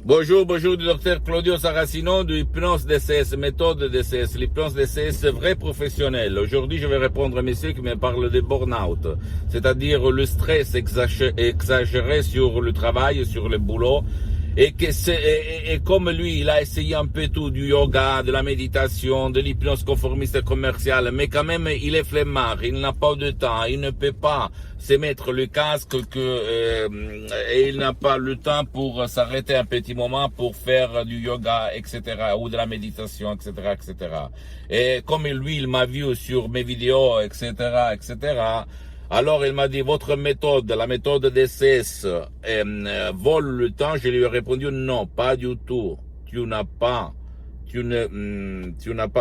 Bonjour, bonjour du docteur Claudio Saracino de Hypnose DCS, méthode DCS, l'hypnose DCS vrai professionnel. Aujourd'hui, je vais répondre à monsieur qui me parle de burn-out, c'est-à-dire le stress exagéré sur le travail, sur le boulot, et comme lui, il a essayé un peu tout, du yoga, de la méditation, de l'hypnose conformiste commerciale, mais quand même, il est flemmard, il n'a pas de temps, il ne peut pas se mettre le casque et il n'a pas le temps pour s'arrêter un petit moment pour faire du yoga, etc., ou de la méditation, etc., etc. Et comme lui, il m'a vu sur mes vidéos, etc., etc., alors il m'a dit, votre méthode, la méthode DCS, vole le temps. Je lui ai répondu, non, pas du tout. Tu n'as pas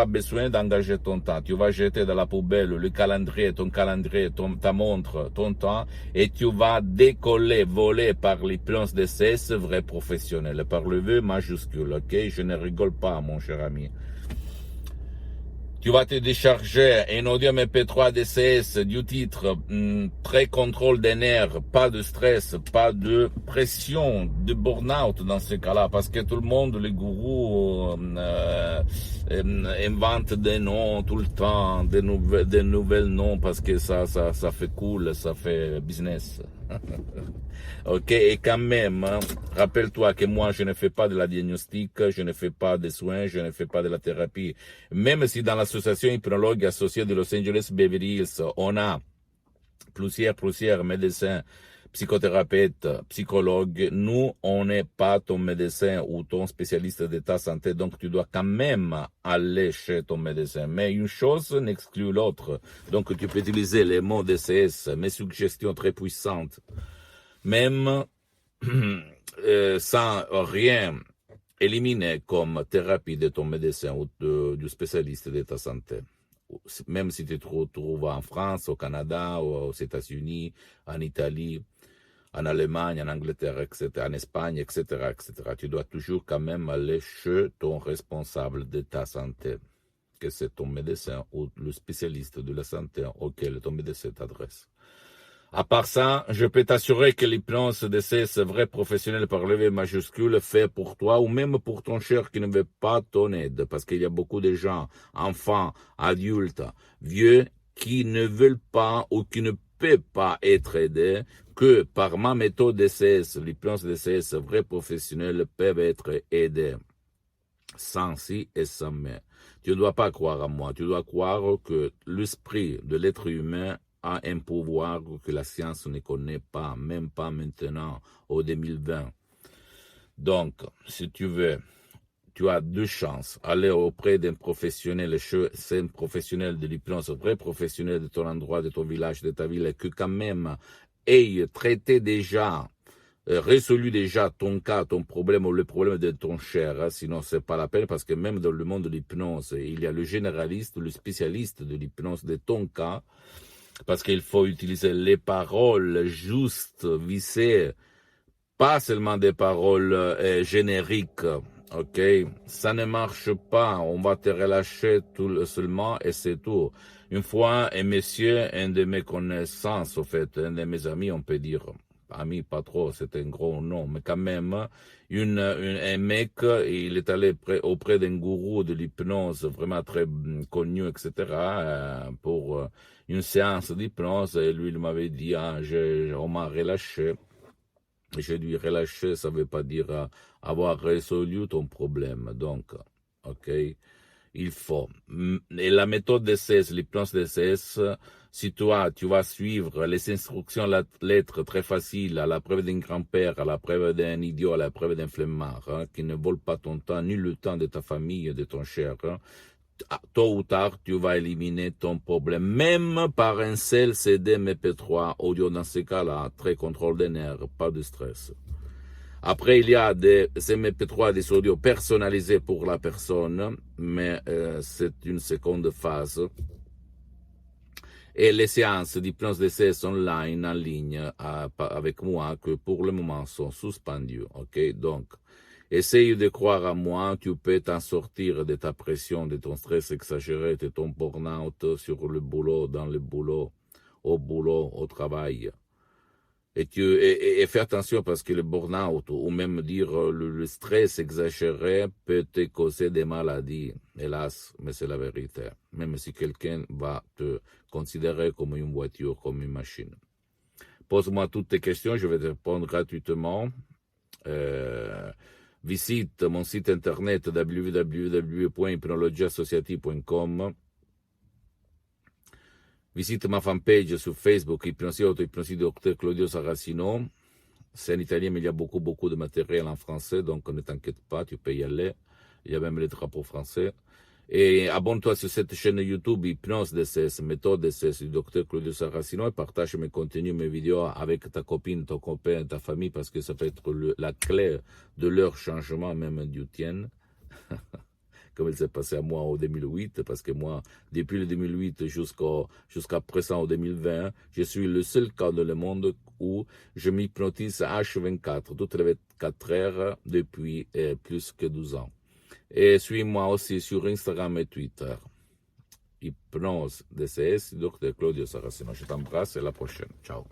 besoin d'engager ton temps. Tu vas jeter dans la poubelle le calendrier, ta montre, ton temps, et tu vas décoller, voler par l'hypnose DCS vrai professionnel, par le V majuscule, ok? Je ne rigole pas, mon cher ami. Tu vas te décharger un audio MP3 DCS du titre très contrôle des nerfs, pas de stress, pas de pression, de burn-out dans ce cas-là, parce que tout le monde, les gourous, inventent des noms tout le temps, des nouvelles noms, parce que ça fait cool, ça fait business. Ok, et quand même, hein, rappelle-toi que moi, je ne fais pas de la diagnostic, je ne fais pas de soins, je ne fais pas de la thérapie. Même si dans l'association hypnologue associée de Los Angeles Beverly Hills, on a plusieurs médecins, psychothérapeutes, psychologues, nous, on n'est pas ton médecin ou ton spécialiste de ta santé, donc tu dois quand même aller chez ton médecin. Mais une chose n'exclut l'autre. Donc tu peux utiliser les mots DCS, mes suggestions très puissantes, même sans rien éliminer comme thérapie de ton médecin ou du spécialiste de ta santé. Même si tu te retrouves en France, au Canada, aux États-Unis, en Italie, en Allemagne, en Angleterre, etc., en Espagne, etc., etc., tu dois toujours quand même aller chez ton responsable de ta santé, que c'est ton médecin ou le spécialiste de la santé auquel ton médecin t'adresse. À part ça, je peux t'assurer que l'hypnose DCS vrai professionnel par le V majuscule fait pour toi ou même pour ton cher qui ne veut pas ton aide, parce qu'il y a beaucoup de gens, enfants, adultes, vieux, qui ne veulent pas ou qui ne peuvent pas être aidés, que par ma méthode DCS, l'hypnose DCS vrai professionnel peuvent être aidés. Sans si et sans mais. Tu ne dois pas croire à moi, tu dois croire que l'esprit de l'être humain a un pouvoir que la science ne connaît pas, même pas maintenant, au 2020. Donc, si tu veux, tu as deux chances. Aller auprès d'un professionnel, c'est un professionnel de l'hypnose, un vrai professionnel de ton endroit, de ton village, de ta ville, que quand même ait traité déjà, résolu déjà ton cas, ton problème ou le problème de ton cher, hein, sinon c'est pas la peine parce que même dans le monde de l'hypnose, il y a le généraliste, le spécialiste de l'hypnose de ton cas, parce qu'il faut utiliser les paroles justes, vissées, pas seulement des paroles génériques, ok? Ça ne marche pas, on va te relâcher seulement et c'est tout. Une fois, un monsieur, un de mes connaissances, au fait, un de mes amis, on peut dire, ami pas trop, c'est un gros nom, mais quand même, un mec, il est allé auprès d'un gourou de l'hypnose vraiment très connu, etc., pour une séance d'hypnose, et lui, il m'avait dit, ah, on m'a relâché. Je lui relâché, ça ne veut pas dire avoir résolu ton problème. Donc, ok, il faut. Et la méthode DCS, l'hypnose DCS, si toi, tu vas suivre les instructions lettres très faciles, à la preuve d'un grand-père, à la preuve d'un idiot, à la preuve d'un flemmard, hein, qui ne vole pas ton temps, ni le temps de ta famille, de ton cher, hein, tôt ou tard, tu vas éliminer ton problème, même par un seul CD MP3 audio dans ce cas-là, très contrôle des nerfs, pas de stress. Après, il y a des MP3, des audios personnalisés pour la personne, mais c'est une seconde phase. Et les séances d'hypnose DCS online en ligne avec moi, que pour le moment sont suspendues. Ok, donc, essaye de croire à moi, tu peux t'en sortir de ta pression, de ton stress exagéré, de ton burn-out sur le boulot, dans le boulot, au travail. Et fais attention parce que le burn-out ou même dire le stress exagéré peut te causer des maladies, hélas, mais c'est la vérité. Même si quelqu'un va te considérer comme une voiture, comme une machine. Pose-moi toutes tes questions, je vais te répondre gratuitement. Visite mon site internet www.hypnologieassociative.com. Visite ma fanpage sur Facebook, Hypnosie Auto, Hypnosie Dr Claudio Saracino. C'est en italien, mais il y a beaucoup de matériel en français, donc ne t'inquiète pas, tu peux y aller. Il y a même les drapeaux français. Et abonne-toi sur cette chaîne YouTube Hypnose DCS, méthode DCS du Dr Claudio Saracino et partage mes contenus, mes vidéos avec ta copine, ton copain, ta famille, parce que ça peut être la clé de leur changement, même du tien. Comme il s'est passé à moi en 2008, parce que moi, depuis le 2008 jusqu'à présent en 2020, je suis le seul cas dans le monde où je m'hypnotise H24, toutes les 24 heures depuis plus que 12 ans. Et suis-moi aussi sur Instagram et Twitter. Hypnose DCS, Dr Claudio Saracino. Je t'embrasse et à la prochaine. Ciao.